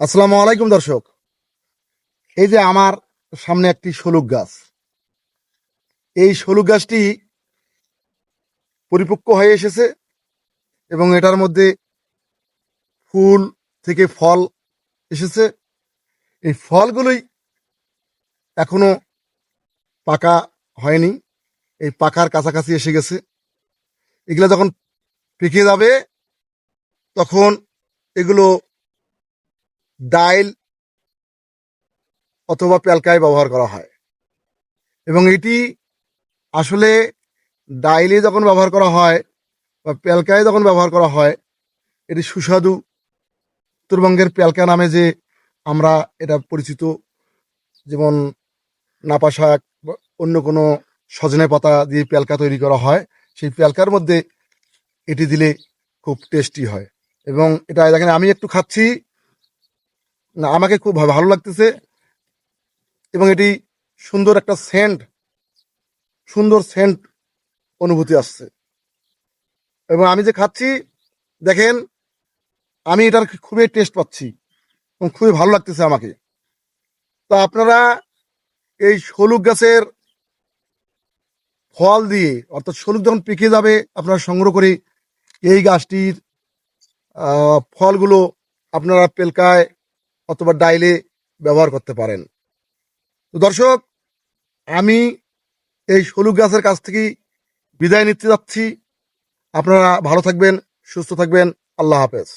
আসসালামু আলাইকুম দর্শক। এই যে আমার সামনে একটি শলুক গাছ, এই শলুক গাছটি পরিপক্ক হয়ে এসেছে এবং এটার মধ্যে ফুল থেকে ফল এসেছে। এই ফলগুলোই এখনো পাকা হয়নি, এই পাকার কাছাকাছি এসে গেছে। এগুলো যখন পেকে যাবে তখন এগুলো ডাইল অথবা প্যালকায় ব্যবহার করা হয় এবং এটি আসলে ডাইলে যখন ব্যবহার করা হয় বা প্যালকায় যখন ব্যবহার করা হয়, এটি সুস্বাদু। উত্তরবঙ্গের প্যালকা নামে যে আমরা এটা পরিচিত, যেমন নাপা শাক বা অন্য কোনো সজনে পাতা দিয়ে প্যালকা তৈরি করা হয়, সেই প্যালকার মধ্যে এটি দিলে খুব টেস্টি হয়। এবং এটা দেখেন আমি একটু খাচ্ছি, না আমাকে খুব ভালো লাগতেছে এবং এটি সুন্দর একটা সেন্ট, সুন্দর সেন্ট অনুভূতি আসছে। এবং আমি যে খাচ্ছি দেখেন, আমি এটার খুবই টেস্ট পাচ্ছি এবং খুবই ভালো লাগতেছে আমাকে। তা আপনারা এই শলুক গাছের ফল দিয়ে, অর্থাৎ শলুক যখন পেকে যাবে আপনারা সংগ্রহ করে এই গাছটির ফলগুলো আপনারা পেলকায় অথবা ডাইলে ব্যবহার করতে পারেন। তো দর্শক, আমি এই শলুক গাছের কাছ থেকেই বিদায় নিতে যাচ্ছি। আপনারা ভালো থাকবেন, সুস্থ থাকবেন। আল্লাহ হাফেজ।